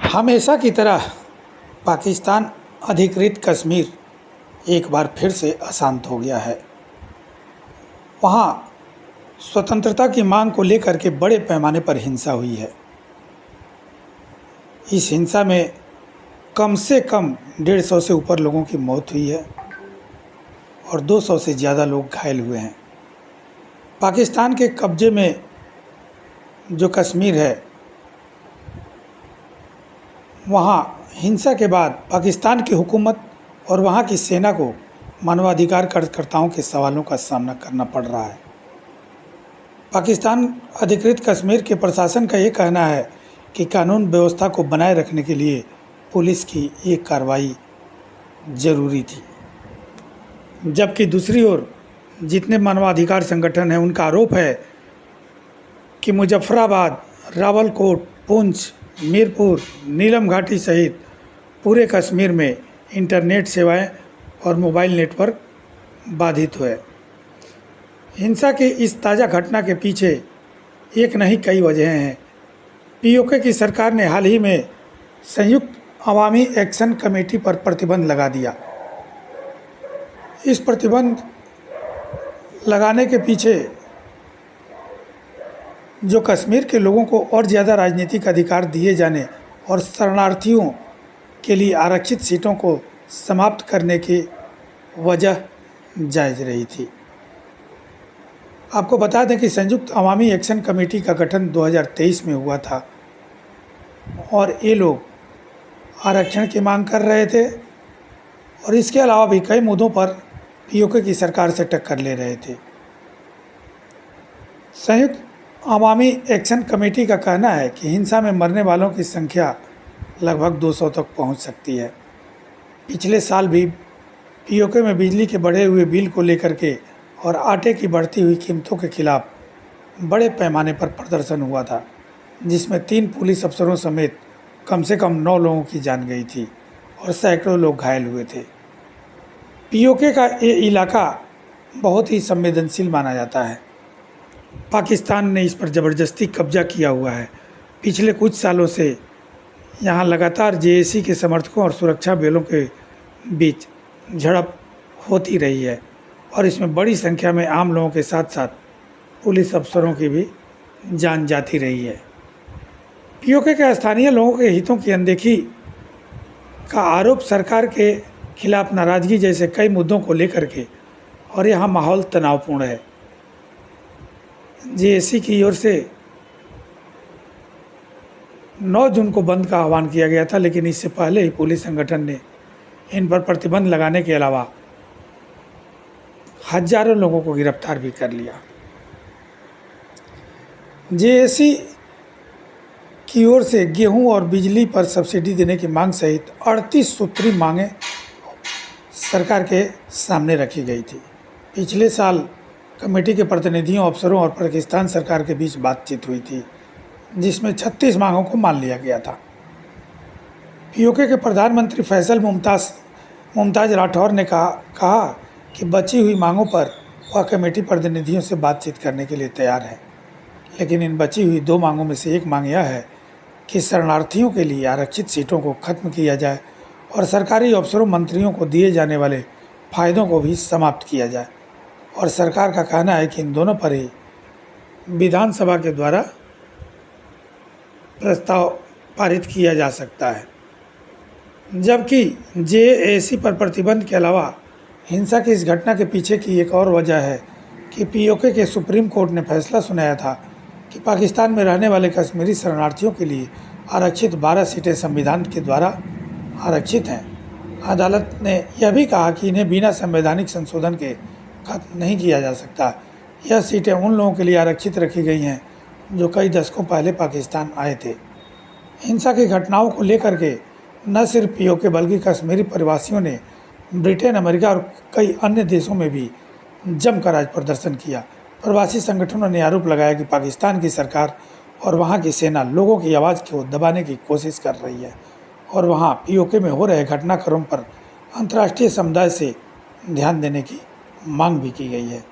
हमेशा की तरह पाकिस्तान अधिकृत कश्मीर एक बार फिर से अशांत हो गया है। वहाँ स्वतंत्रता की मांग को लेकर के बड़े पैमाने पर हिंसा हुई है। इस हिंसा में कम से कम 150 से ऊपर लोगों की मौत हुई है और 200 से ज़्यादा लोग घायल हुए हैं। पाकिस्तान के कब्जे में जो कश्मीर है, वहाँ हिंसा के बाद पाकिस्तान की हुकूमत और वहाँ की सेना को मानवाधिकार कार्यकर्ताओं के सवालों का सामना करना पड़ रहा है। पाकिस्तान अधिकृत कश्मीर के प्रशासन का ये कहना है कि कानून व्यवस्था को बनाए रखने के लिए पुलिस की ये कार्रवाई ज़रूरी थी, जबकि दूसरी ओर जितने मानवाधिकार संगठन हैं उनका आरोप है कि मुजफ्फराबाद, रावलकोट, पुंछ, मीरपुर, नीलम घाटी सहित पूरे कश्मीर में इंटरनेट सेवाएं और मोबाइल नेटवर्क बाधित हुए। हिंसा की इस ताज़ा घटना के पीछे एक नहीं कई वजहें हैं। पीओके की सरकार ने हाल ही में संयुक्त अवामी एक्शन कमेटी पर प्रतिबंध लगा दिया। इस प्रतिबंध लगाने के पीछे जो कश्मीर के लोगों को और ज़्यादा राजनीतिक अधिकार दिए जाने और शरणार्थियों के लिए आरक्षित सीटों को समाप्त करने की वजह जायज़ रही थी। आपको बता दें कि संयुक्त अवामी एक्शन कमेटी का गठन 2023 में हुआ था और ये लोग आरक्षण की मांग कर रहे थे और इसके अलावा भी कई मुद्दों पर पीओके की सरकार से टक्कर ले रहे थे। संयुक्त अवामी एक्शन कमेटी का कहना है कि हिंसा में मरने वालों की संख्या लगभग 200 तक पहुंच सकती है। पिछले साल भी पीओके में बिजली के बढ़े हुए बिल को लेकर के और आटे की बढ़ती हुई कीमतों के खिलाफ बड़े पैमाने पर प्रदर्शन हुआ था, जिसमें 3 पुलिस अफसरों समेत कम से कम 9 लोगों की जान गई थी और सैकड़ों लोग घायल हुए थे। पीओके का ये इलाका बहुत ही संवेदनशील माना जाता है। पाकिस्तान ने इस पर ज़बरदस्ती कब्जा किया हुआ है। पिछले कुछ सालों से यहाँ लगातार जेएसी के समर्थकों और सुरक्षा बलों के बीच झड़प होती रही है और इसमें बड़ी संख्या में आम लोगों के साथ साथ पुलिस अफसरों की भी जान जाती रही है। पीओके के स्थानीय लोगों के हितों की अनदेखी का आरोप सरकार के खिलाफ नाराज़गी जैसे कई मुद्दों को लेकर के और यहाँ माहौल तनावपूर्ण है। जेएसी की ओर से 9 जून को बंद का आह्वान किया गया था, लेकिन इससे पहले ही पुलिस संगठन ने इन पर प्रतिबंध लगाने के अलावा हजारों लोगों को गिरफ्तार भी कर लिया। जेएसी की ओर से गेहूं और बिजली पर सब्सिडी देने की मांग सहित 38 सूत्री मांगें सरकार के सामने रखी गई थी। पिछले साल कमेटी के प्रतिनिधियों, अफसरों और पाकिस्तान सरकार के बीच बातचीत हुई थी, जिसमें 36 मांगों को मान लिया गया था। पीओके के प्रधानमंत्री फैसल मुमताज़ राठौर ने कहा कि बची हुई मांगों पर वह कमेटी प्रतिनिधियों से बातचीत करने के लिए तैयार है, लेकिन इन बची हुई 2 मांगों में से एक मांग यह है कि शरणार्थियों के लिए आरक्षित सीटों को खत्म किया जाए और सरकारी अफसरों, मंत्रियों को दिए जाने वाले फ़ायदों को भी समाप्त किया जाए। और सरकार का कहना है कि इन दोनों पर ही विधानसभा के द्वारा प्रस्ताव पारित किया जा सकता है। जबकि जेएसी पर प्रतिबंध के अलावा हिंसा की इस घटना के पीछे की एक और वजह है कि पीओके के सुप्रीम कोर्ट ने फैसला सुनाया था कि पाकिस्तान में रहने वाले कश्मीरी शरणार्थियों के लिए आरक्षित 12 सीटें संविधान के द्वारा आरक्षित हैं। अदालत ने यह भी कहा कि इन्हें बिना संवैधानिक संशोधन के खत्म नहीं किया जा सकता। यह सीटें उन लोगों के लिए आरक्षित रखी गई हैं जो कई दशकों पहले पाकिस्तान आए थे। हिंसा की घटनाओं को लेकर के न सिर्फ पीओके बल्कि कश्मीरी प्रवासियों ने ब्रिटेन, अमेरिका और कई अन्य देशों में भी जमकर आज प्रदर्शन किया। प्रवासी संगठनों ने आरोप लगाया कि पाकिस्तान की सरकार और वहां की सेना लोगों की आवाज़ को दबाने की कोशिश कर रही है और वहां पीओके में हो रहे घटनाक्रम पर अंतर्राष्ट्रीय समुदाय से ध्यान देने की मांग भी की गई है।